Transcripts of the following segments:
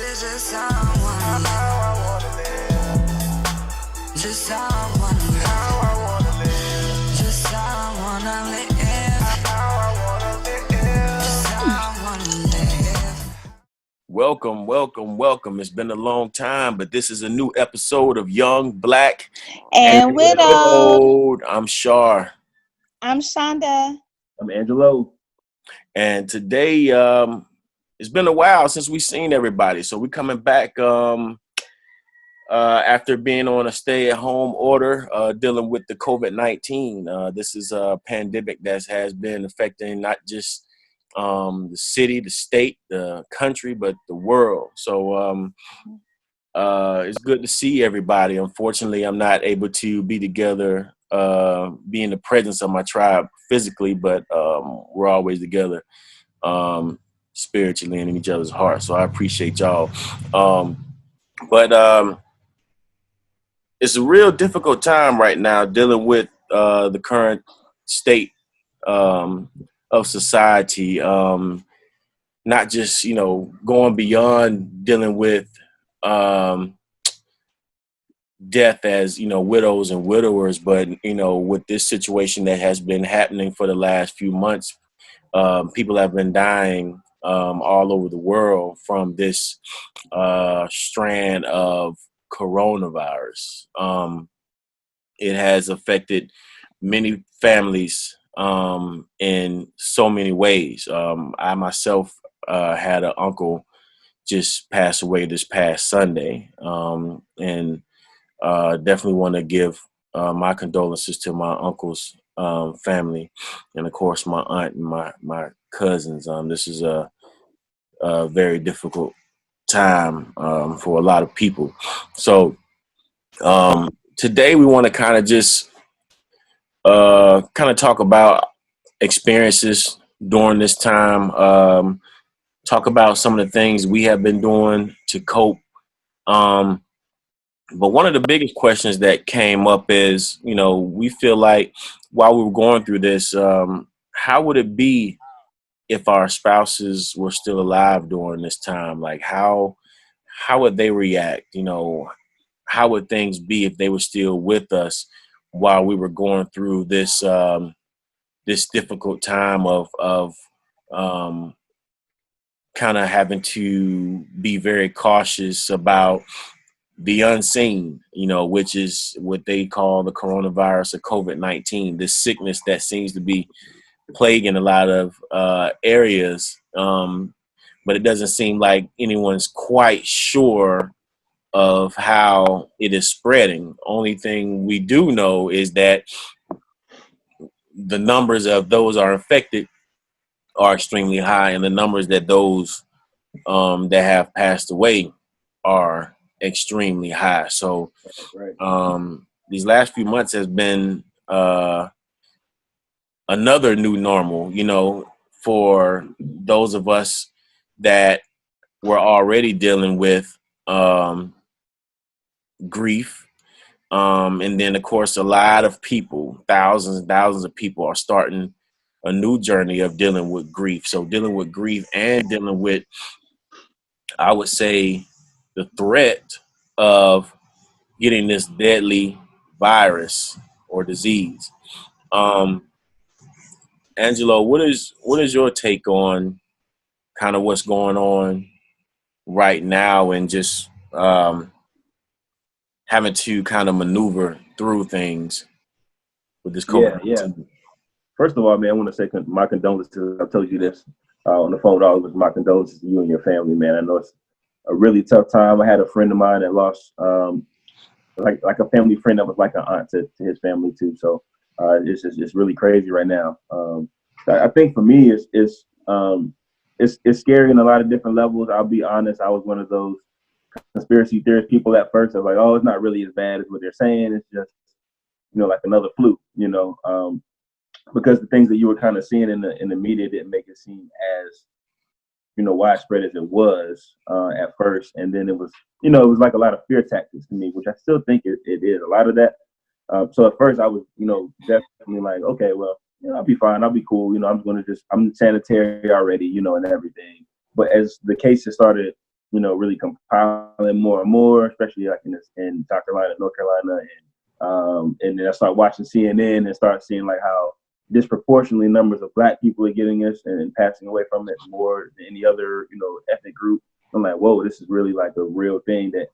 is just how I wanna live. Just how I wanna live. How I wanna live. Just how I wanna live. How I wanna live. Just how I wanna live. Welcome. It's been a long time, but this is a new episode of Young, Black, and And widowed. Widowed. I'm Shar, I'm Shonda. I'm Angelo. and today it's been a while since we've seen everybody, so we're coming back after being on a stay-at-home order, dealing with the COVID-19. This is a pandemic that has been affecting not just the city, the state, the country, but the world. So it's good to see everybody. Unfortunately, I'm not able to be together, be in the presence of my tribe physically, but we're always together spiritually and in each other's hearts. So I appreciate y'all. But it's a real difficult time right now dealing with the current state of society. Not just, going beyond dealing with death as, widows and widowers, but, with this situation that has been happening for the last few months, people have been dying all over the world from this strand of coronavirus. It has affected many families in so many ways. I myself had an uncle just pass away this past Sunday, and definitely want to give my condolences to my uncle's family, and of course my aunt and my cousins. This is a very difficult time for a lot of people. So today we want to kind of just talk about experiences during this time. Talk about some of the things we have been doing to cope. But one of the biggest questions that came up is, we feel like while we were going through this, how would it be if our spouses were still alive during this time? Like how would they react? How would things be if they were still with us while we were going through this this difficult time of kind of having to be very cautious about the unseen, which is what they call the coronavirus or COVID-19, this sickness that seems to be plaguing a lot of areas. But it doesn't seem like anyone's quite sure of how it is spreading. Only thing we do know is that the numbers of those are infected are extremely high, and the numbers that those that have passed away are extremely high. So these last few months has been another new normal, for those of us that were already dealing with grief. And then, of course, a lot of people, thousands and thousands of people are starting a new journey of dealing with grief. So dealing with grief and dealing with, I would say, the threat of getting this deadly virus or disease. Angelo, what is your take on kind of what's going on right now and just having to kind of maneuver through things with this COVID-19? Yeah. First of all, man, I want to say my condolences. I've told you this on the phone. All with my condolences to you and your family, man. I know it's a really tough time. I had a friend of mine that lost like a family friend that was like an aunt to his family too. So it's really crazy right now. I think for me, it's scary in a lot of different levels. I'll be honest. I was one of those conspiracy theorist people at first. I was like, oh, it's not really as bad as what they're saying. It's just, like another flu, because the things that you were kind of seeing in the media didn't make it seem as, widespread as it was at first. And then it was like a lot of fear tactics to me, which I still think it is a lot of that. So at first I was, definitely like, okay, well, I'll be fine. I'll be cool. I'm sanitary already, and everything. But as the cases started really compiling more and more, especially like in South Carolina, North Carolina, and then I start watching CNN and start seeing like how disproportionately numbers of Black people are getting this and passing away from it more than any other ethnic group. I'm like, whoa, this is really like a real thing that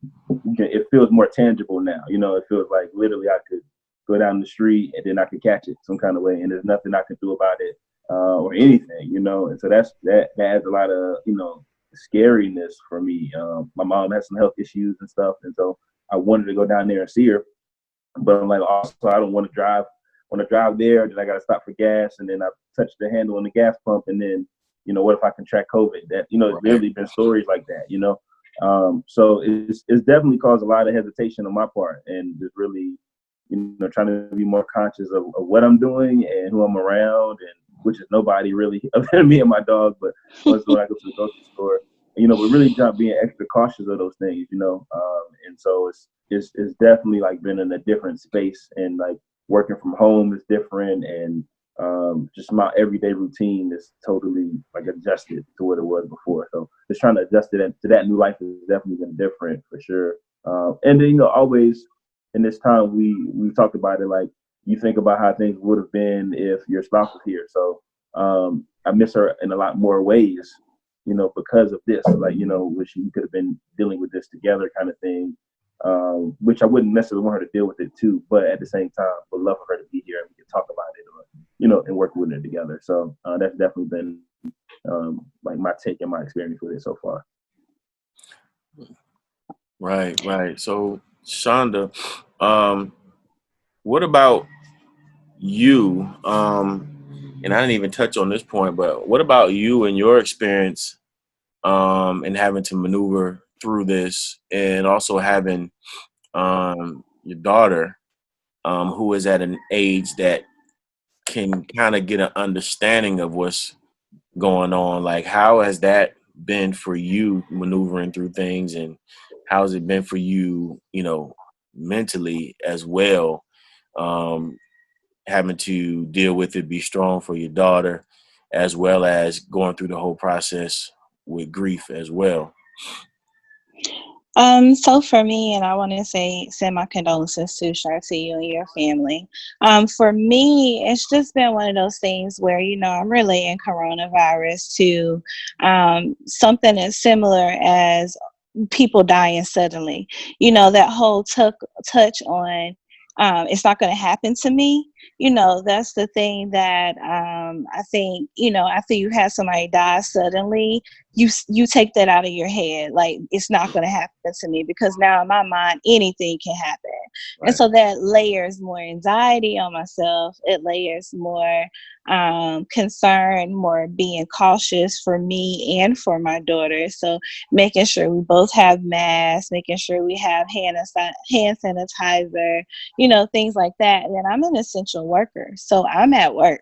it feels more tangible now. It feels like literally I could go down the street and then I could catch it some kind of way, and there's nothing I can do about it or anything. And so that adds a lot of scariness for me. My mom has some health issues and stuff, and so I wanted to go down there and see her, but I'm like, also I don't want to drive. When I drive there, then I got to stop for gas, and then I touch the handle on the gas pump, and then what if I contract COVID? That it's literally been stories like that. So it's definitely caused a lot of hesitation on my part, and just really trying to be more conscious of what I'm doing and who I'm around, and which is nobody really other than me and my dog. But once when I go to the grocery store, we're really just being extra cautious of those things, and so it's definitely like been in a different space, and like working from home is different, and just my everyday routine is totally like adjusted to what it was before. So just trying to adjust to that new life has definitely been different for sure. And then always in this time we talked about it, like you think about how things would have been if your spouse was here. So I miss her in a lot more ways, because of this, like which we could have been dealing with this together kind of thing. Which I wouldn't necessarily want her to deal with it too, but at the same time, would love for her to be here and we can talk about it, or and work with it together. So that's definitely been like my take and my experience with it so far. Right. So, Shonda, what about you? And I didn't even touch on this point, but what about you and your experience and having to maneuver through this, and also having your daughter who is at an age that can kind of get an understanding of what's going on? Like, how has that been for you maneuvering through things, and how has it been for you, mentally as well, um, having to deal with it, be strong for your daughter, as well as going through the whole process with grief as well? So for me, and I want to send my condolences to Shar, to you and your family. For me, it's just been one of those things where, I'm relating coronavirus to something as similar as people dying suddenly. That whole touch on it's not going to happen to me. That's the thing that I think, after you have somebody die suddenly, you take that out of your head. Like, it's not going to happen to me, because now in my mind, anything can happen. Right. And so that layers more anxiety on myself. It layers more concern, more being cautious for me and for my daughter. So making sure we both have masks, making sure we have hand sanitizer, things like that. And then I'm an essential worker, so I'm at work.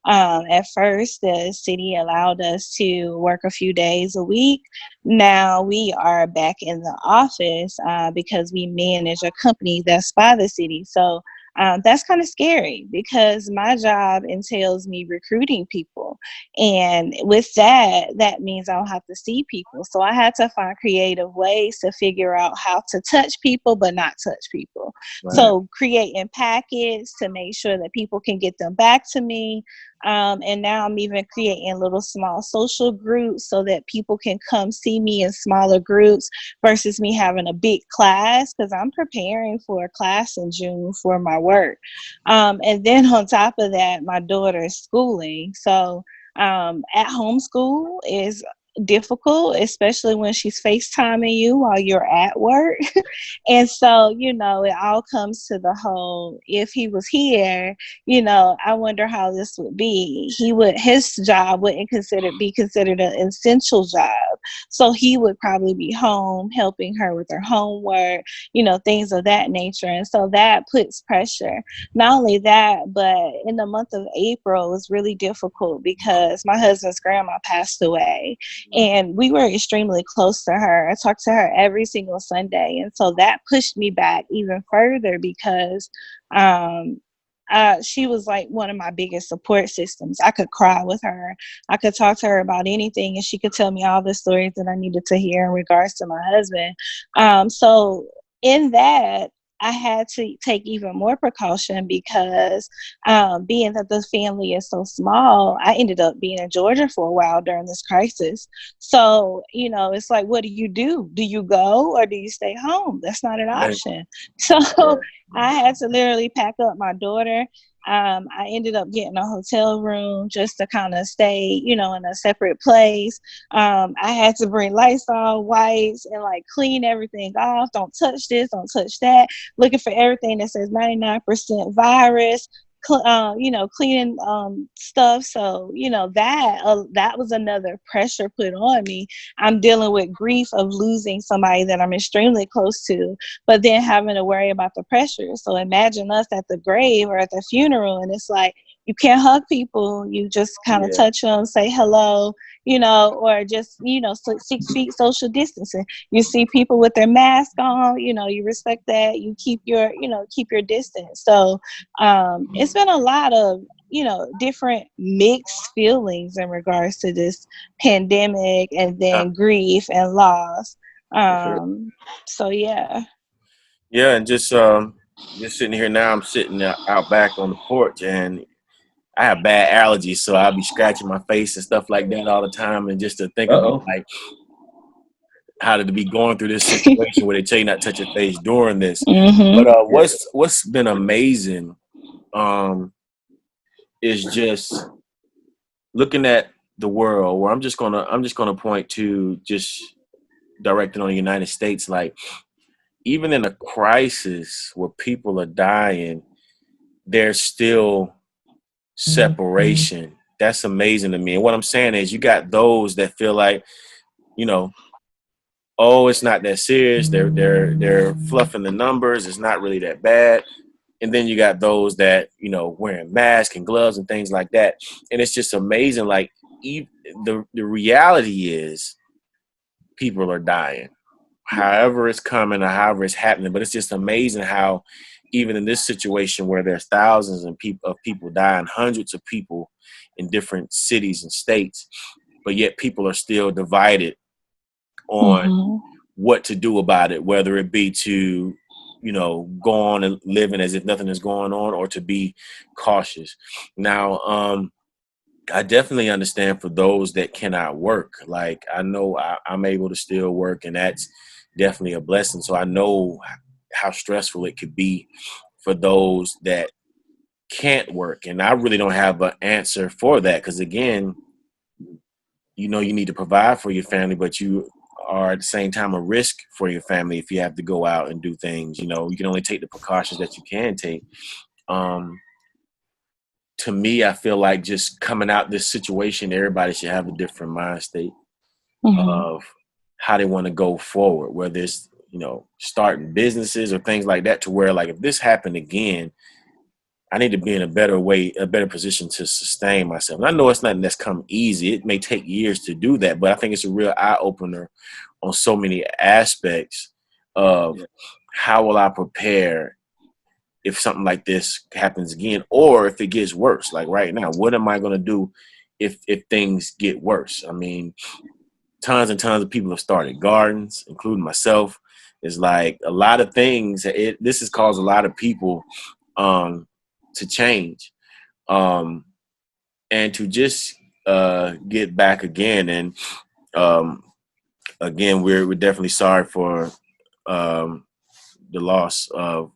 At first, the city allowed us to work a few days a week. Now we are back in the office because we manage a company that's by the city. So that's kind of scary, because my job entails me recruiting people. And with that means I'll have to see people. So I had to find creative ways to figure out how to touch people, but not touch people. Right. So creating packets to make sure that people can get them back to me. And now I'm even creating little small social groups so that people can come see me in smaller groups versus me having a big class, because I'm preparing for a class in June for my work. And then on top of that, my daughter is schooling. So at home school is difficult, especially when she's FaceTiming you while you're at work. And so, it all comes to the whole, if he was here, I wonder how this would be. His job wouldn't be considered an essential job. So he would probably be home helping her with her homework, things of that nature. And so that puts pressure. Not only that, but in the month of April, it was really difficult because my husband's grandma passed away. And we were extremely close to her. I talked to her every single Sunday. And so that pushed me back even further, because she was like one of my biggest support systems. I could cry with her. I could talk to her about anything, and she could tell me all the stories that I needed to hear in regards to my husband. So in that, I had to take even more precaution because being that the family is so small, I ended up being in Georgia for a while during this crisis. So, it's like, what do you do? Do you go or do you stay home? That's not an Right. option. So Yeah. I had to literally pack up my daughter. I ended up getting a hotel room just to kind of stay, in a separate place. I had to bring Lysol wipes and like clean everything off. Don't touch this, don't touch that. Looking for everything that says 99% virus. Cleaning stuff. So that was another pressure put on me. I'm dealing with grief of losing somebody that I'm extremely close to, but then having to worry about the pressure. So imagine us at the grave or at the funeral, and it's like you can't hug people. You just kind of Yeah. touch them, say hello, or just 6 feet social distancing. You see people with their mask on, you respect that. You keep your distance. So it's been a lot of different mixed feelings in regards to this pandemic, and Yeah. then grief and loss. For sure. So yeah. Yeah, and just sitting here now, I'm sitting out back on the porch, and I have bad allergies, so I'll be scratching my face and stuff like that all the time. And just to think about Uh-oh. like how to be going through this situation where they tell you not to touch your face during this. Mhm. But Yeah. what's been amazing is just looking at the world. Where I'm just gonna point to just directing on the United States, like even in a crisis where people are dying, there's still separation. That's amazing to me. And what I'm saying is you got those that feel like, you know, oh, it's not that serious. They're fluffing the numbers. It's not really that bad. And then you got those that, wearing masks and gloves and things like that. And it's just amazing. Like the reality is people are dying. However it's coming or however it's happening. But it's just amazing how even in this situation where there's thousands of people dying, hundreds of people in different cities and states, but yet people are still divided on Mhm. what to do about it, whether it be to, go on and living as if nothing is going on, or to be cautious. Now, I definitely understand for those that cannot work. Like I know I'm able to still work, and that's definitely a blessing. So I know how stressful it could be for those that can't work, and I really don't have an answer for that because again, you need to provide for your family, but you are at the same time a risk for your family if you have to go out and do things. You can only take the precautions that you can take. Um, to me, I feel like just coming out this situation, everybody should have a different mind state Mhm. of how they want to go forward, whether it's, starting businesses or things like that, to where like if this happened again, I need to be in a better position to sustain myself. And I know it's nothing that's come easy. It may take years to do that, but I think it's a real eye opener on so many aspects of Yeah. how will I prepare if something like this happens again, or if it gets worse. Like right now, what am I going to do if things get worse? I mean, tons and tons of people have started gardens, including myself. It's like a lot of things. This has caused a lot of people to change, and to just get back again. And um, again, we're definitely sorry for the loss of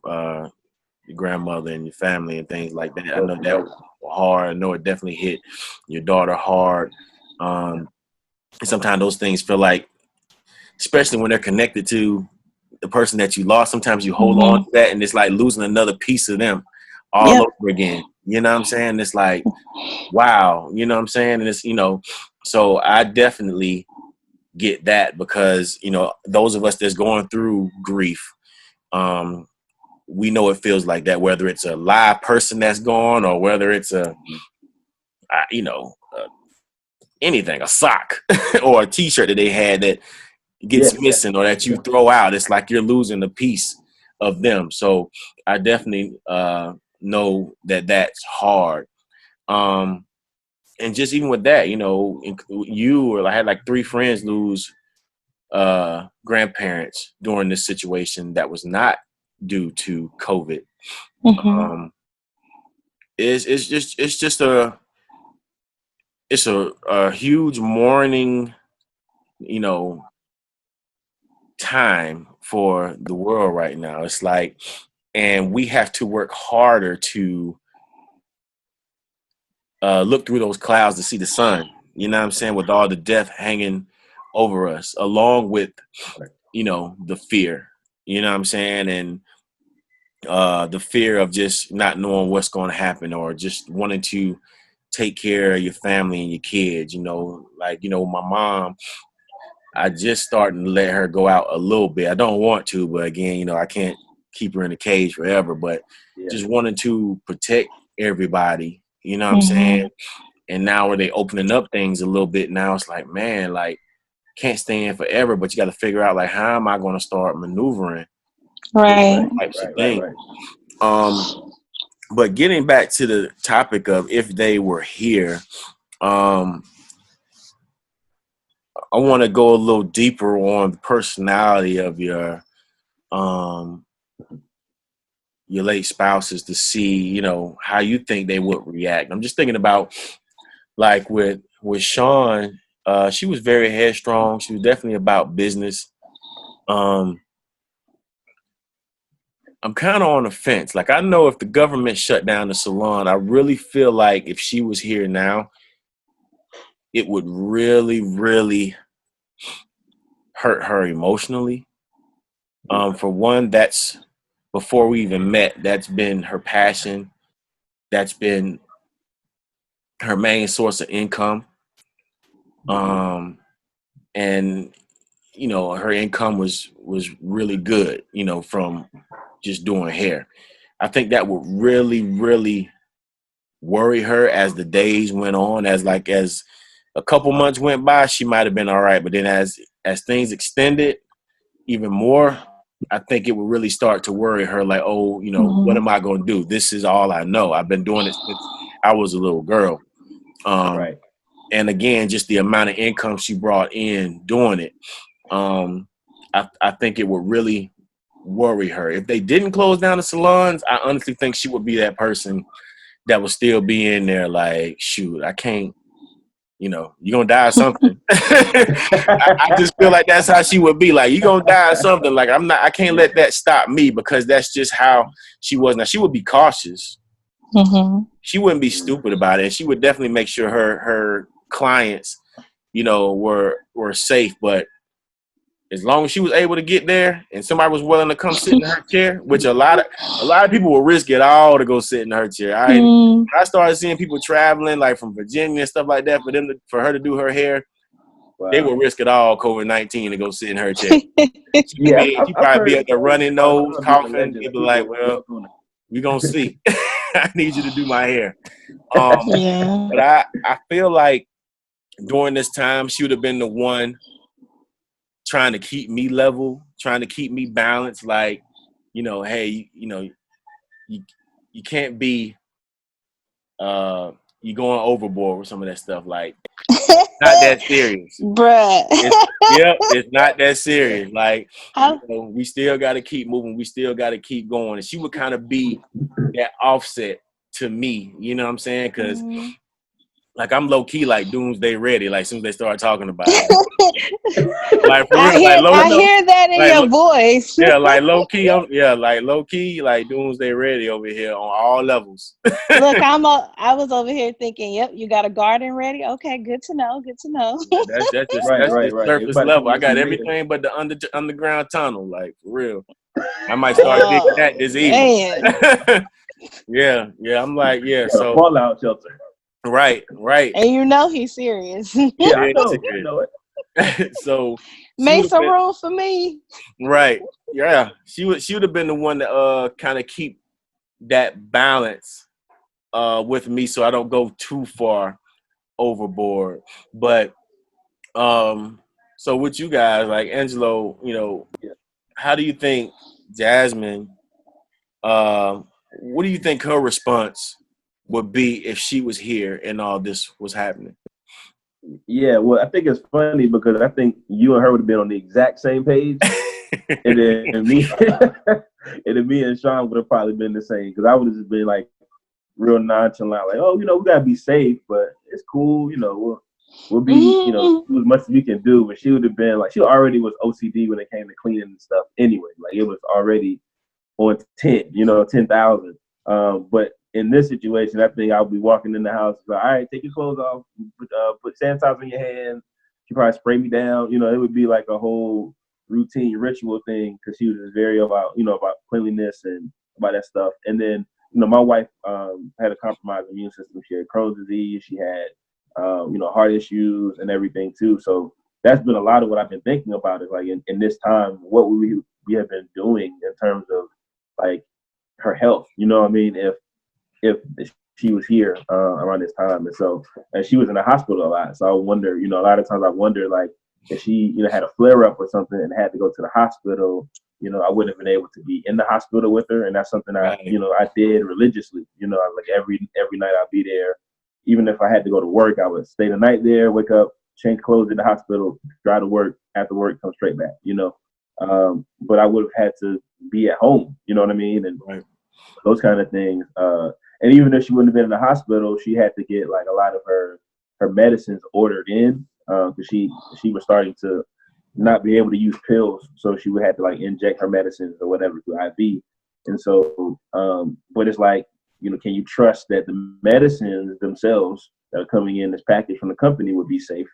your grandmother and your family and things like that. I know that was hard. I know it definitely hit your daughter hard. And sometimes those things feel like, especially when they're connected to the person that you lost, sometimes you hold on Mhm. to that and it's like losing another piece of them all Yep. over again. You know what I'm saying? It's like, wow, you know what I'm saying? And it's, so I definitely get that because, those of us that's going through grief, we know it feels like that, whether it's a live person that's gone or whether it's uh, you know, uh, anything, a sock or a t-shirt that they had that Yeah. gets missing or that you throw out. It's like you're losing a piece of them. So I definitely know that that's hard. And just even with that, you know, I had like 3 friends lose grandparents during this situation that was not due to COVID. Mm-hmm. It's a huge mourning, you know, time for the world right now. It's like, and we have to work harder to look through those clouds to see the sun. You know what I'm saying? With all the death hanging over us, along with, you know, the fear. You know what I'm saying? And the fear of just not knowing what's going to happen, or just wanting to take care of your family and your kids. You know, like, you know, my mom, I just starting to let her go out a little bit. I don't want to, but again, you know, I can't keep her in a cage forever. But just wanting to protect everybody. You know what I'm saying? And now where they opening up things a little bit now, it's like, man, like, can't stay in forever, but you got to figure out, like, how am I going to start maneuvering Right. types of things. But getting back to the topic of if they were here, I want to go a little deeper on the personality of your late spouses, to see, you know, how you think they would react. I'm just thinking about, like, with Sean, she was very headstrong. She was definitely about business. I'm kind of on the fence. Like, I know if the government shut down the salon, I really feel like if she was here now, it would really, really hurt her emotionally. For one, that's before we even met. That's been her passion. That's been her main source of income. And you know, her income was really good, you know, from just doing hair. I think that would really, really worry her as the days went on. As a couple months went by, she might have been all right, but then as things extended even more, I think it would really start to worry her, like, oh, you know, what am I going to do? This is all I know. I've been doing it since I was a little girl. And again, just the amount of income she brought in doing it. I think it would really worry her. If they didn't close down the salons, I honestly think she would be that person that would still be in there like, shoot, I can't, you know, you're going to die of something. I just feel like that's how she would be. Like, you're going to die of something. Like, I can't let that stop me, because that's just how she was. Now, she would be cautious. She wouldn't be stupid about it. And she would definitely make sure her clients, you know, were safe. But as long as she was able to get there and somebody was willing to come sit in her chair, which a lot of people will risk it all to go sit in her chair. I started seeing people traveling, like, from Virginia and stuff like that, for her to do her hair. Wow. They will risk it all, COVID-19, to go sit in her chair. She probably be at the running nose, coughing. People be like, well, we're going to see. I need you to do my hair. But I feel like during this time, she would have been the one trying to keep me level, trying to keep me balanced. Like, you know, hey, you know, you can't be you going overboard with some of that stuff. Like, not that serious, bruh. It's not that serious. Like, you know, we still got to keep moving. We still got to keep going. And she would kind of be that offset to me. You know what I'm saying? Because like, I'm low key like doomsday ready. Like, as soon as they start talking about it, like, for real, I hear that in your voice. Yeah, like low key, like doomsday ready over here on all levels. Look, I was over here thinking, yep, you got a garden ready. Okay, good to know. Good to know. That's just surface level. I got everything but the underground tunnel. Like, for real, I might start digging that this evening. Yeah. I'm like, yeah. So fallout shelter. Right. And you know he's serious. Yeah, I know it. So make some room for me. Right. Yeah. She would have been the one to kind of keep that balance with me, so I don't go too far overboard. But so with you guys, like, Angelo, you know, how do you think Jasmine what do you think her response would be if she was here and all this was happening? Yeah, well, I think it's funny because I think you and her would have been on the exact same page, and then me, and then me and Sean would have probably been the same because I would have just been like real nonchalant, like, oh, we gotta be safe, but it's cool, we'll be, do as much as we can do. But she would have been like, she already was OCD when it came to cleaning and stuff anyway. Like it was already on 10, 10,000. But in this situation, I think I'll be walking in the house, like, all right, take your clothes off, put sanitizer in your hands. She probably spray me down. It would be like a whole routine ritual thing because she was just very about cleanliness and about that stuff. And then, my wife had a compromised immune system. She had Crohn's disease. She had, heart issues and everything too. So that's been a lot of what I've been thinking about is like in this time, what we have been doing in terms of like her health. You know what I mean? If she was here around this time, and she was in the hospital a lot. So I wonder, a lot of times I wonder like if she, had a flare up or something and had to go to the hospital, I wouldn't have been able to be in the hospital with her. And that's something I did religiously. Like every night I'd be there. Even if I had to go to work, I would stay the night there, wake up, change clothes in the hospital, drive to work, after work, come straight back, but I would have had to be at home, you know what I mean? And those kind of things. And even if she wouldn't have been in the hospital, she had to get like a lot of her medicines ordered in because she was starting to not be able to use pills. So she would have to like inject her medicines or whatever through IV. And so, but it's like, can you trust that the medicines themselves that are coming in this package from the company would be safe?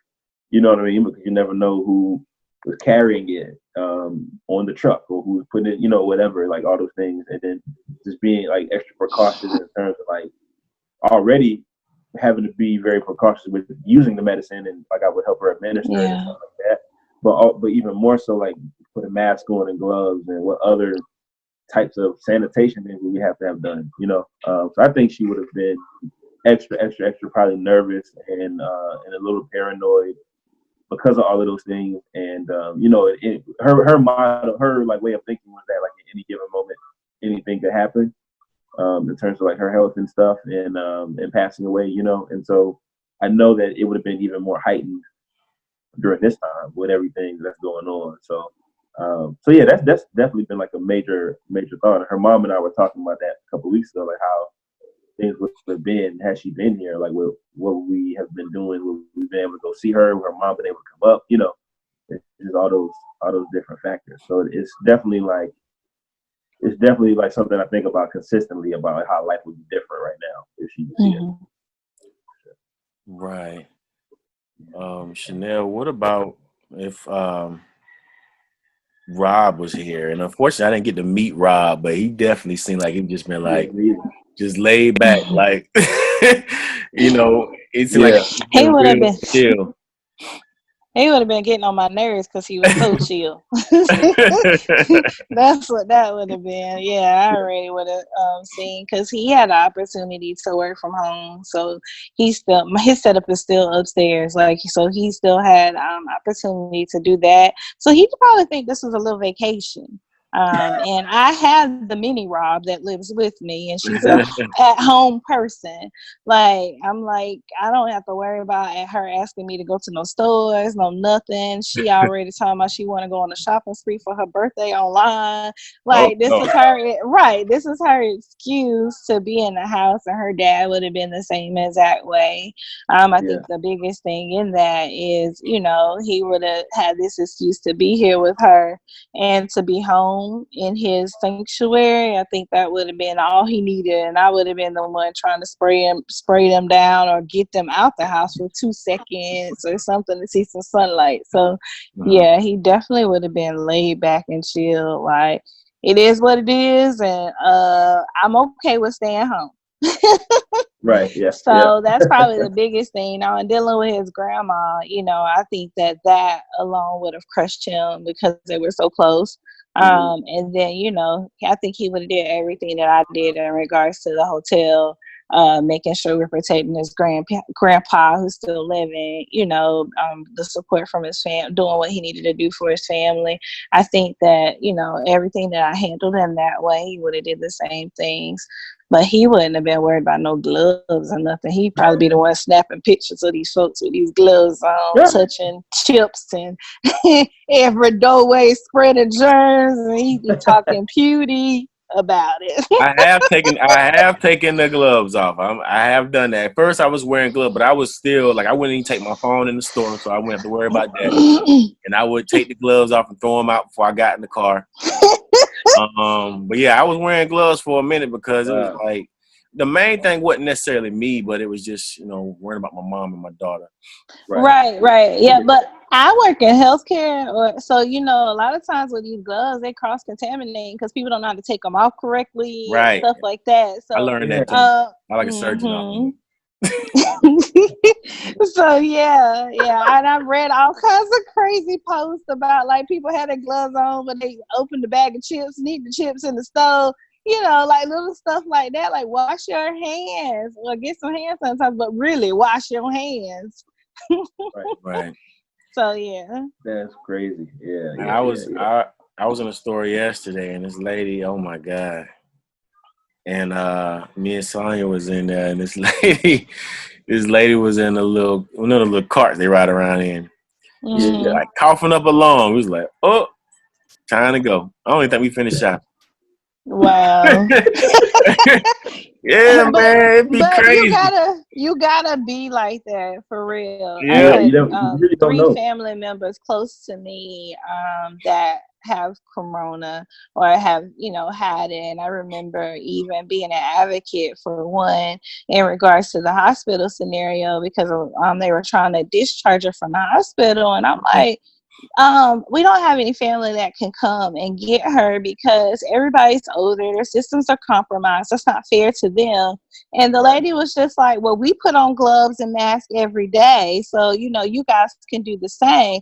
You know what I mean? Because you never know who was carrying it on the truck or who was putting it, whatever, like all those things. And then just being like extra precautious in terms of like already having to be very precautious with using the medicine and like I would help her administer it and stuff like that. But even more so like put a mask on and gloves and what other types of sanitation things we have to have done, So I think she would have been extra, probably nervous and a little paranoid because of all of those things. And her model, her like way of thinking was that like at any given moment, anything could happen in terms of like her health and stuff and passing away, And so I know that it would have been even more heightened during this time with everything that's going on. So yeah, that's definitely been like a major thought. Her mom and I were talking about that a couple of weeks ago, like how things would have been had she been here, like what we have been doing, would we been able to go see her, her mom been able to come up, it's just all those different factors. So it's definitely like something I think about consistently about like how life would be different right now if she was here. Right. Chanel, what about if Rob was here? And unfortunately I didn't get to meet Rob, but he definitely seemed like he just been like just laid back, like it seemed like he would have been chill. He would have been getting on my nerves because he was so chill. That's what that would have been. Yeah, I already would have seen because he had an opportunity to work from home. So his setup is still upstairs. Like, so he still had opportunity to do that. So he could probably think this was a little vacation. And I have the mini Rob that lives with me, and she's a at home person. Like, I'm like, I don't have to worry about her asking me to go to no stores, no nothing. She already talking about she want to go on a shopping spree for her birthday online. Like, this is her, right? This is her excuse to be in the house, and her dad would have been the same exact way. I think the biggest thing in that is, he would have had this excuse to be here with her and to be home in his sanctuary. I think that would have been all he needed, and I would have been the one trying to spray them down or get them out the house for 2 seconds or something to see some sunlight. So yeah, he definitely would have been laid back and chill. Like, it is what it is, and I'm okay with staying home. Right. Yeah. So that's probably the biggest thing. Now, and dealing with his grandma, I think that alone would have crushed him because they were so close. And then, I think he would have did everything that I did in regards to the hotel. making sure we're protecting his grandpa who's still living, the support from his family, doing what he needed to do for his family. I think that, everything that I handled him that way, he would have did the same things. But he wouldn't have been worried about no gloves or nothing. He'd probably be the one snapping pictures of these folks with these gloves on, touching chips and every doorway spreading germs, and he'd be talking beauty about it. I have taken the gloves off. I have done that. At first, I was wearing gloves, but I was still like, I wouldn't even take my phone in the store, so I wouldn't have to worry about that. And I would take the gloves off and throw them out before I got in the car. But yeah, I was wearing gloves for a minute because it was like the main thing wasn't necessarily me, but it was just worrying about my mom and my daughter. Right. Yeah, but I work in healthcare, so a lot of times with these gloves, they cross contaminate because people don't know how to take them off correctly and stuff like that. So I learned that too. I like a surgeon off. So yeah, and I've read all kinds of crazy posts about like people had their gloves on, but they opened the bag of chips, need the chips in the stove. Like little stuff like that, like wash your hands or get some hand sanitizer, but really wash your hands. Right. So yeah, that's crazy. Yeah. I was in a store yesterday, and this lady, oh my God, and me and Sonya was in there, and this lady was in a little cart they ride around in. Mm-hmm. Like coughing up a lung. We was like, oh, time to go. I don't even think we finished shopping. Wow. Yeah, man, it'd be crazy. You gotta be like that for real. Yeah, I had, you really don't 3 know. family members close to me that have corona or have had it, and I remember even being an advocate for one in regards to the hospital scenario because they were trying to discharge her from the hospital, and I'm like, we don't have any family that can come and get her because everybody's older, their systems are compromised. That's not fair to them. And the lady was just like, well, we put on gloves and masks every day, so you guys can do the same.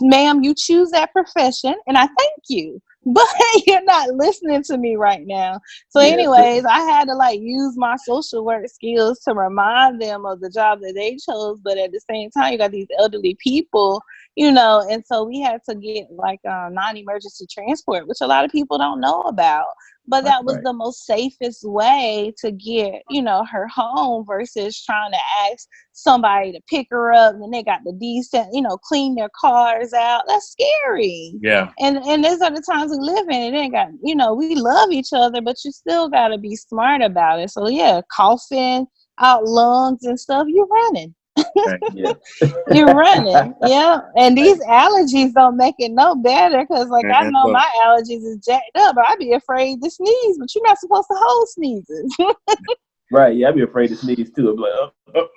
Ma'am, you choose that profession and I thank you, but you're not listening to me right now. So anyways, I had to like use my social work skills to remind them of the job that they chose, but at the same time you got these elderly people, and so we had to get like non-emergency transport, which a lot of people don't know about. But that was the most safest way to get, her home versus trying to ask somebody to pick her up and then they got the decent, clean their cars out. That's scary. Yeah. And these are the times we live in. It ain't got, we love each other, but you still got to be smart about it. So yeah, coughing out lungs and stuff, you're running. You're running, yeah. And these allergies don't make it no better because, like, I know my allergies is jacked up, but I'd be afraid to sneeze. But you're not supposed to hold sneezes. Right? Yeah, I'd be afraid to sneeze too. I'd be like, oh.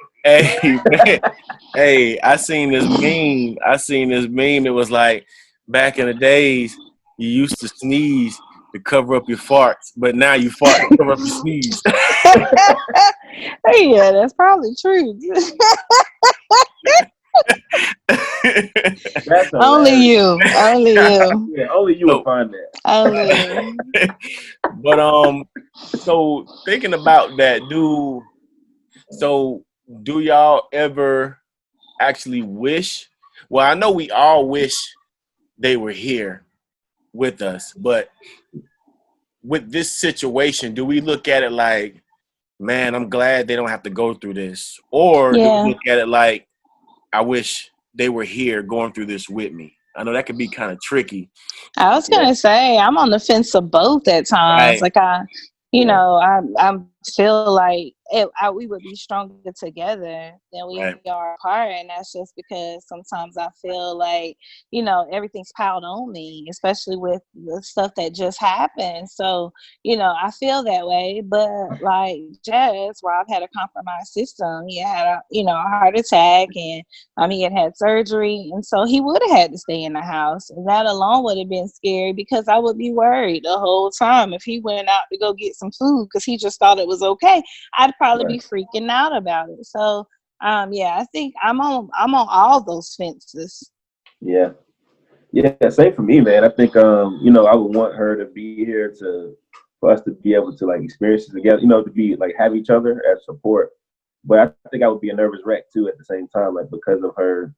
Hey, I seen this meme. It was like back in the days, you used to sneeze to cover up your farts, but now you fart to cover up your sneeze. Yeah, that's probably true. That's only you. Yeah, only you will find that. Only you. But so thinking about that, do y'all ever actually wish? Well, I know we all wish they were here with us, but with this situation, do we look at it like, man, I'm glad they don't have to go through this? Or do we look at it like, I wish they were here going through this with me? I know that could be kind of tricky. I was going to say, I'm on the fence of both at times. Right. Like I feel like we would be stronger together than we are apart. And that's just because sometimes I feel like, everything's piled on me, especially with the stuff that just happened. So, I feel that way. But like Jazz, where I've had a compromised system, he had a heart attack and he had surgery. And so he would have had to stay in the house. And that alone would have been scary because I would be worried the whole time if he went out to go get some food because he just thought it was okay. I'd probably be freaking out about it. So, I think I'm on all those fences. Yeah, same for me, man. I think, I would want her to be here to for us to be able to like experience it together, to be like have each other as support. But I think I would be a nervous wreck too at the same time, like because of her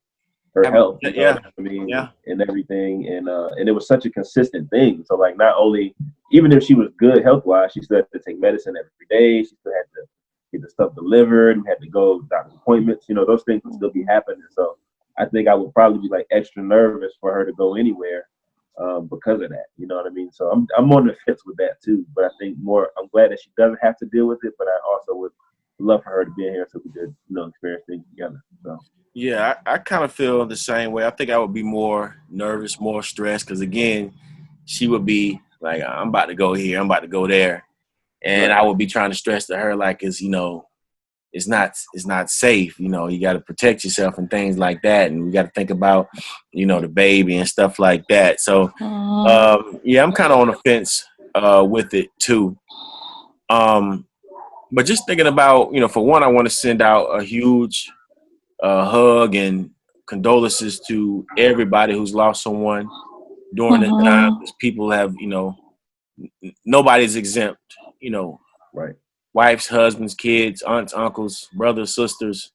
health, you know Yeah, what I mean, yeah. and everything, and it was such a consistent thing. So like, not only even if she was good health wise, she still had to take medicine every day. She still had to get the stuff delivered and had to go to doctor's appointments. Those things would still be happening. So I think I would probably be like extra nervous for her to go anywhere because of that. You know what I mean? So I'm on the fence with that too. But I think I'm glad that she doesn't have to deal with it. But I also would love for her to be in here so we could experience things together. So. Yeah, I kind of feel the same way. I think I would be more nervous, more stressed, because again, she would be like, I'm about to go here, I'm about to go there. And Right. I would be trying to stress to her like it's not safe. You got to protect yourself and things like that. And we got to think about, the baby and stuff like that. So, yeah, I'm kind of on the fence with it too. But just thinking about, for one, I want to send out a huge hug and condolences to everybody who's lost someone during this time, because people have, nobody's exempt, Right. wives, husbands, kids, aunts, uncles, brothers, sisters,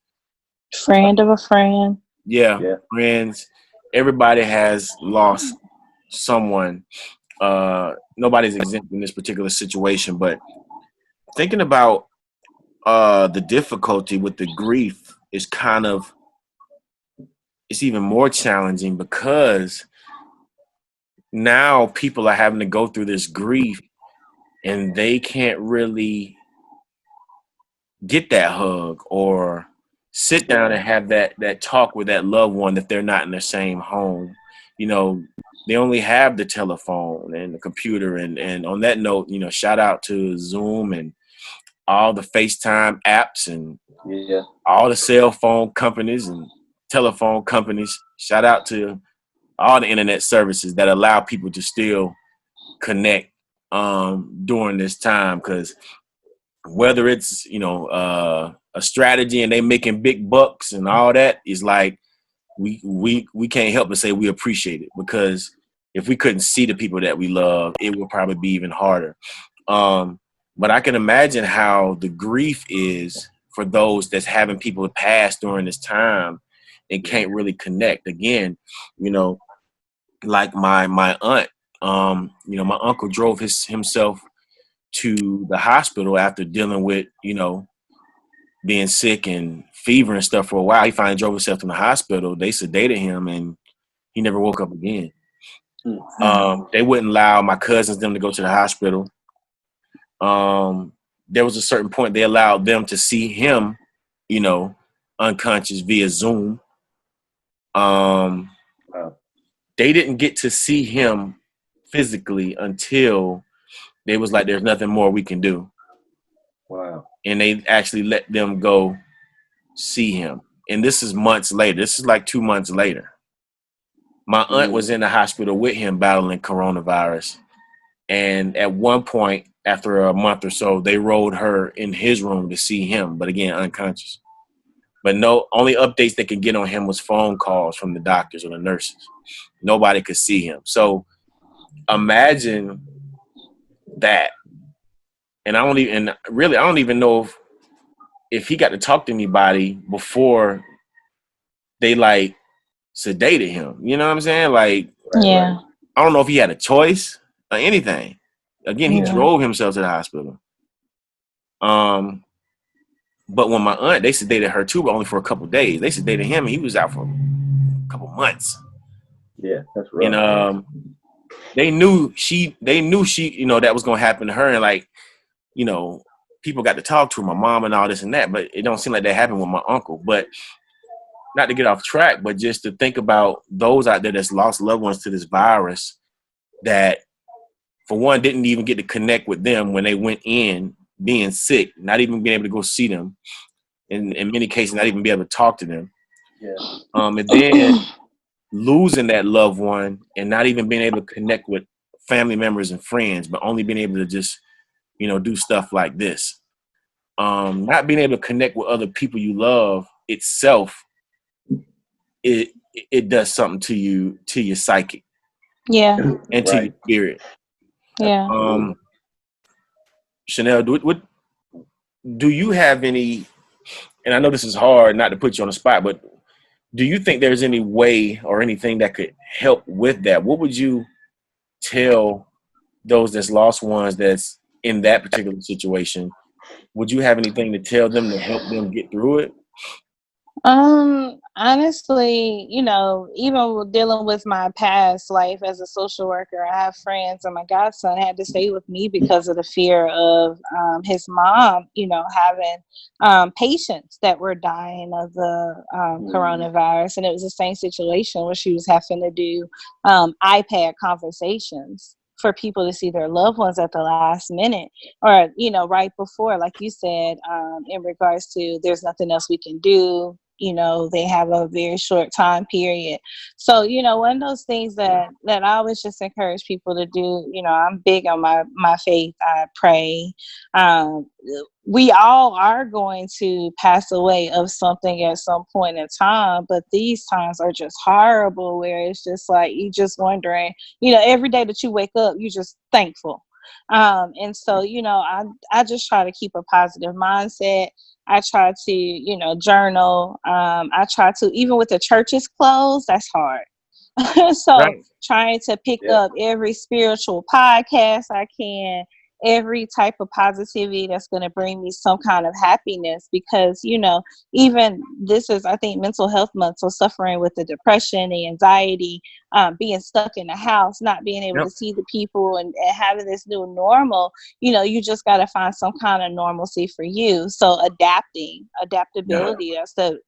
Friend of a friend. yeah, Yeah. friends. Everybody has lost someone. Nobody's exempt in this particular situation, but thinking about the difficulty with the grief is it's even more challenging, because now people are having to go through this grief and they can't really get that hug or sit down and have that talk with that loved one if they're not in the same home. They only have the telephone and the computer. And on that note, shout out to Zoom and all the FaceTime apps and Yeah. all the cell phone companies and telephone companies. Shout out to all the internet services that allow people to still connect during this time, because whether it's a strategy and they making big bucks and all that, is like we can't help but say we appreciate it, because if we couldn't see the people that we love, it would probably be even harder. But I can imagine how the grief is for those that's having people pass during this time and can't really connect. Again, like my aunt, my uncle drove himself to the hospital after dealing with, being sick and fever and stuff for a while. He finally drove himself to the hospital. They sedated him and he never woke up again. They wouldn't allow my cousins them to go to the hospital. There was a certain point they allowed them to see him, unconscious via Zoom. Wow. They didn't get to see him physically until they was like, there's nothing more we can do. Wow. And they actually let them go see him. And this is months later. This is like 2 months later. My aunt was in the hospital with him battling coronavirus. And at one point, after a month or so, they rolled her in his room to see him, but again, unconscious. But no, only updates they could get on him was phone calls from the doctors or the nurses. Nobody could see him. So imagine that. And I don't even know if he got to talk to anybody before they like sedated him. You know what I'm saying? Like, Yeah. I don't know if he had a choice or anything. Again, he drove himself to the hospital. But when my aunt, they sedated her too, but only for a couple of days. They sedated him and he was out for a couple months. Yeah, that's rough. And they knew she, that was gonna happen to her. And like, people got to talk to her, my mom and all this and that, but it don't seem like that happened with my uncle. But not to get off track, but just to think about those out there that's lost loved ones to this virus, that for one didn't even get to connect with them when they went in being sick, not even being able to go see them, and in many cases not even be able to talk to them. Yeah. And then losing that loved one and not even being able to connect with family members and friends, but only being able to just, do stuff like this. Not being able to connect with other people you love itself, it does something to you, to your psychic. Yeah. And to your spirit. Yeah. Chanel, do you have any, and I know this is hard not to put you on the spot, but do you think there's any way or anything that could help with that? What would you tell those that's lost ones that's in that particular situation? Would you have anything to tell them to help them get through it? Honestly, even with dealing with my past life as a social worker, I have friends, and my godson had to stay with me because of the fear of his mom, having patients that were dying of the coronavirus. And it was the same situation where she was having to do iPad conversations for people to see their loved ones at the last minute, or right before, like you said, in regards to there's nothing else we can do. They have a very short time period. So, one of those things that I always just encourage people to do, I'm big on my faith. I pray. We all are going to pass away of something at some point in time, but these times are just horrible, where it's just like, you just wondering, every day that you wake up, you're just thankful. And so, I just try to keep a positive mindset. I try to, journal. I try to, even with the churches closed, that's hard. So Right. trying to pick up every spiritual podcast I can, every type of positivity that's going to bring me some kind of happiness, because even this is, I think, mental health month. So suffering with the depression, the anxiety, being stuck in the house, not being able Yep. to see the people, and having this new normal, you just got to find some kind of normalcy for you. So adaptability,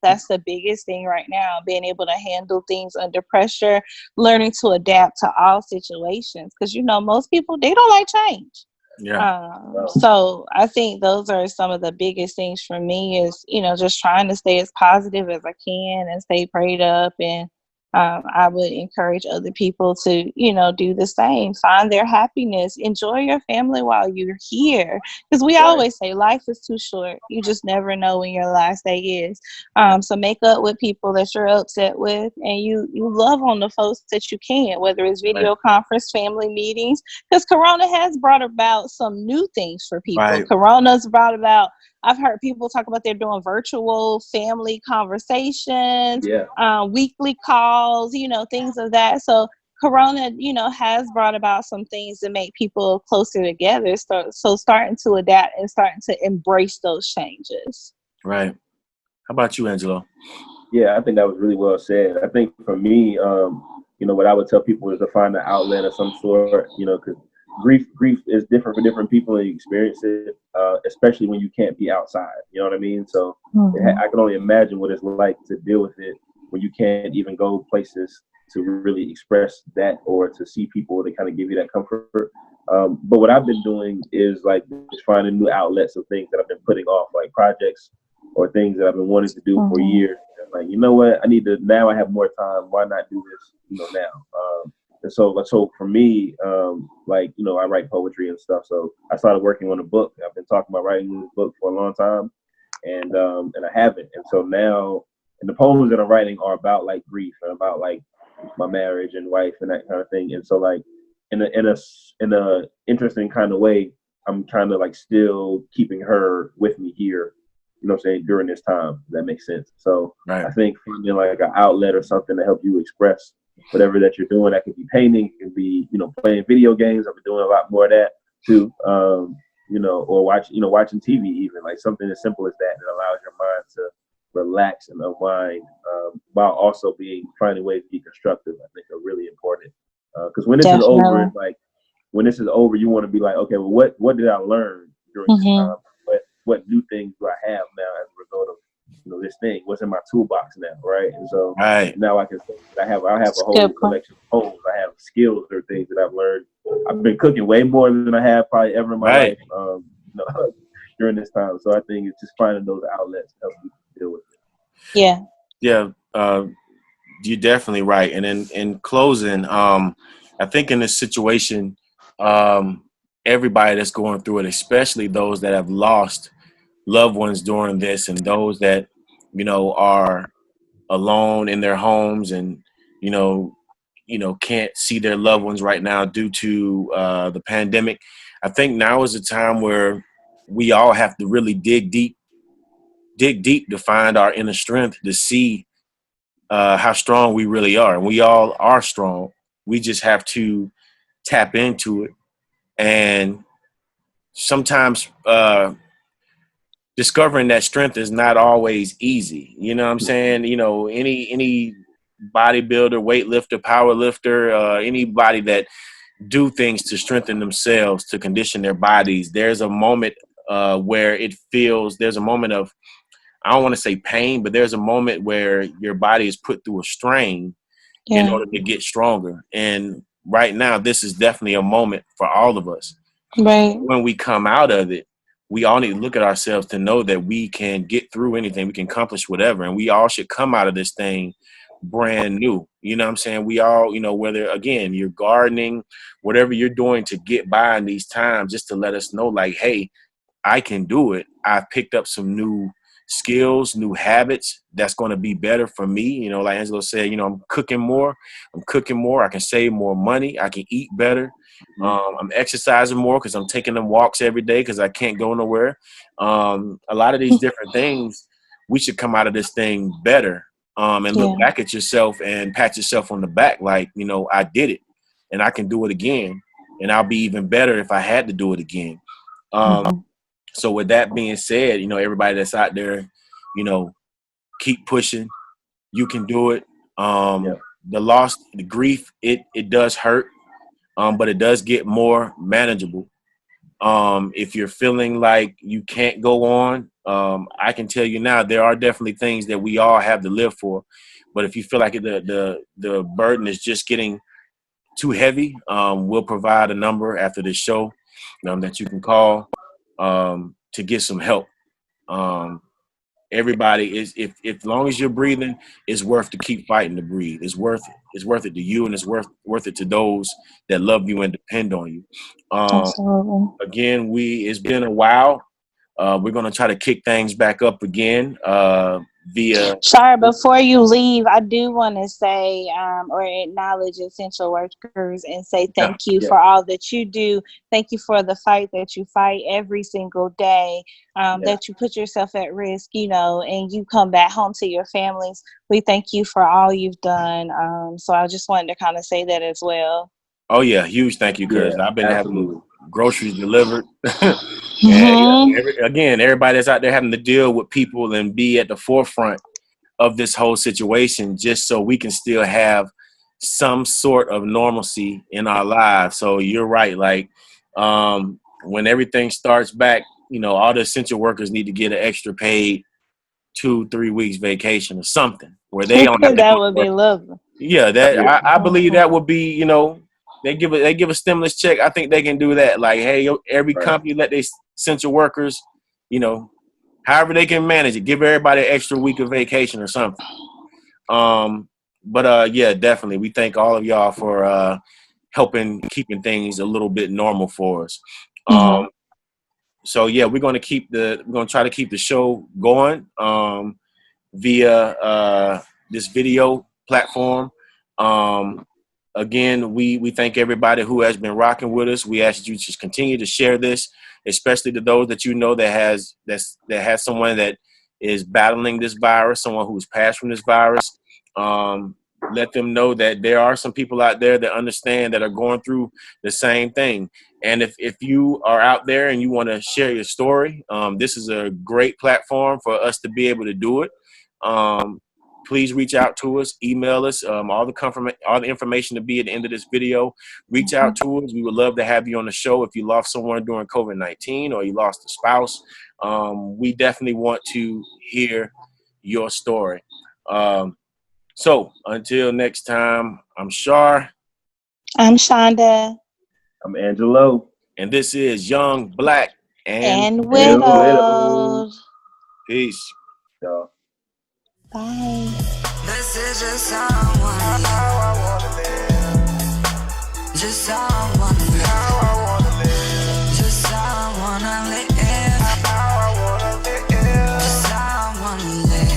that's the biggest thing right now, being able to handle things under pressure, learning to adapt to all situations, because most people, they don't like change. Yeah. So I think those are some of the biggest things for me, is just trying to stay as positive as I can and stay prayed up. And I would encourage other people to do the same, find their happiness, enjoy your family while you're here, because we always say life is too short. You just never know when your last day is. So make up with people that you're upset with, and you love on the folks that you can, whether it's video conference, family meetings, because Corona has brought about some new things for people. Right. Corona's brought about, I've heard people talk about they're doing virtual family conversations, weekly calls, things of that. So Corona, has brought about some things that make people closer together. So starting to adapt and starting to embrace those changes. Right. How about you, Angelo? Yeah, I think that was really well said. I think for me, what I would tell people is to find an outlet of some sort, because grief is different for different people, and you experience it, especially when you can't be outside. You know what I mean? So I can only imagine what it's like to deal with it when you can't even go places to really express that, or to see people to kind of give you that comfort. But what I've been doing is like just finding new outlets of things that I've been putting off, like projects or things that I've been wanting to do for years. Like, you know what, now I have more time. Why not do this, now? And so for me, I write poetry and stuff. So I started working on a book. I've been talking about writing this book for a long time, and I haven't. And so now, and the poems that I'm writing are about like grief and about like my marriage and wife and that kind of thing. And so like in a interesting kind of way, I'm kind of like still keeping her with me here, during this time. If that makes sense. So I think finding like an outlet or something to help you express whatever that you're doing. That could be painting, it could be, playing video games. I've been doing a lot more of that too. Or watching TV, even like something as simple as that allows your mind to relax and unwind, while also finding ways to be constructive. I think are really important. Because when this is over, it's like, when this is over, you want to be like, okay, well, what did I learn during this time? What new things do I have now as a result of this thing? What's in my toolbox now, right? And so now I can say I have a whole collection of poems. I have skills or things that I've learned. I've been cooking way more than I have probably ever in my life, during this time. So I think it's just finding those outlets to help you deal with it. Yeah. You're definitely right. And in closing, I think in this situation, everybody that's going through it, especially those that have lost loved ones during this, and those that are alone in their homes, and can't see their loved ones right now due to the pandemic. I think now is a time where we all have to really dig deep to find our inner strength, to see how strong we really are. And we all are strong. We just have to tap into it. And sometimes discovering that strength is not always easy. You know what I'm saying? You know, any bodybuilder, weightlifter, power lifter, anybody that do things to strengthen themselves, to condition their bodies, there's a moment where it feels, there's a moment of, I don't want to say pain, but there's a moment where your body is put through a strain in order to get stronger. And right now, this is definitely a moment for all of us. Right. When we come out of it, we all need to look at ourselves to know that we can get through anything, we can accomplish whatever, and we all should come out of this thing brand new. You know what I'm saying? We all, you know, whether, again, you're gardening, whatever you're doing to get by in these times, just to let us know, like, hey, I can do it. I've picked up some new skills, new habits that's going to be better for me. You know, like Angelo said, you know, I'm cooking more. I can save more money. I can eat better. I'm exercising more because I'm taking them walks every day because I can't go nowhere. A lot of these different things, we should come out of this thing better, and look back at yourself and pat yourself on the back like, you know, I did it and I can do it again. And I'll be even better if I had to do it again. So with that being said, you know, everybody that's out there, you know, keep pushing. You can do it. The loss, the grief, it does hurt, but it does get more manageable. If you're feeling like you can't go on, I can tell you now, there are definitely things that we all have to live for. But if you feel like the burden is just getting too heavy, we'll provide a number after this show that you can call to get some help. Everybody is, if as long as you're breathing, it's worth to keep fighting to breathe. It's worth it. It's worth it to you, and it's worth it to those that love you and depend on you. Absolutely. Again, it's been a while. We're gonna try to kick things back up again via. Shar, before you leave, I do want to say or acknowledge essential workers and say thank you for all that you do. Thank you for the fight that you fight every single day, that you put yourself at risk, you know, and you come back home to your families. We thank you for all you've done. So I just wanted to kind of say that as well. Oh yeah, huge thank you, because I've been having groceries delivered. And everybody that's out there having to deal with people and be at the forefront of this whole situation, just so we can still have some sort of normalcy in our lives. So you're right. Like when everything starts back, you know, all the essential workers need to get an extra paid 2-3 weeks vacation or something where they don't have to that would be lovely. Yeah, I believe that would be, you know, they give a stimulus check. I think they can do that. Like, hey, every company let their essential workers, you know, however they can manage it, give everybody an extra week of vacation or something. But yeah, definitely, we thank all of y'all for helping keeping things a little bit normal for us. So yeah, we're gonna try to keep the show going via this video platform. Again, we thank everybody who has been rocking with us. We ask that you just continue to share this, especially to those that you know that has someone that is battling this virus, someone who's passed from this virus. Let them know that there are some people out there that understand, that are going through the same thing. And if you are out there and you want to share your story, this is a great platform for us to be able to do it. Please reach out to us, email us, all the information to be at the end of this video. Reach out to us. We would love to have you on the show. If you lost someone during COVID-19 or you lost a spouse, we definitely want to hear your story. So until next time, I'm Shar. I'm Shonda. I'm Angelo. And this is Young, Black, and Widowed. Peace. So. Bye. This is just how I wanna live. Just how I wanna live. Just how I wanna live. Just how I wanna live.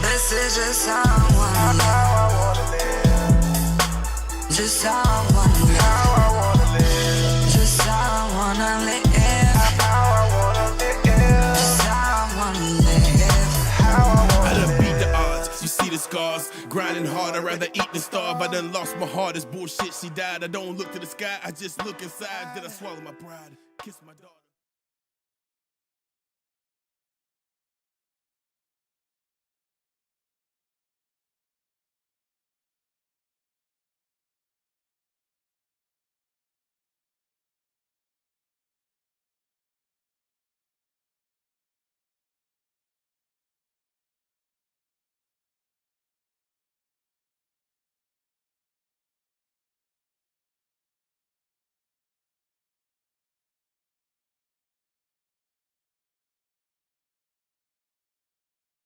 This is just how I wanna live. Just how I wanna live. Just how I wanna grinding hard, I'd rather eat than starve. I done lost my heart, it's bullshit, she died. I don't look to the sky, I just look inside. Did I swallow my pride? Kiss my daughter.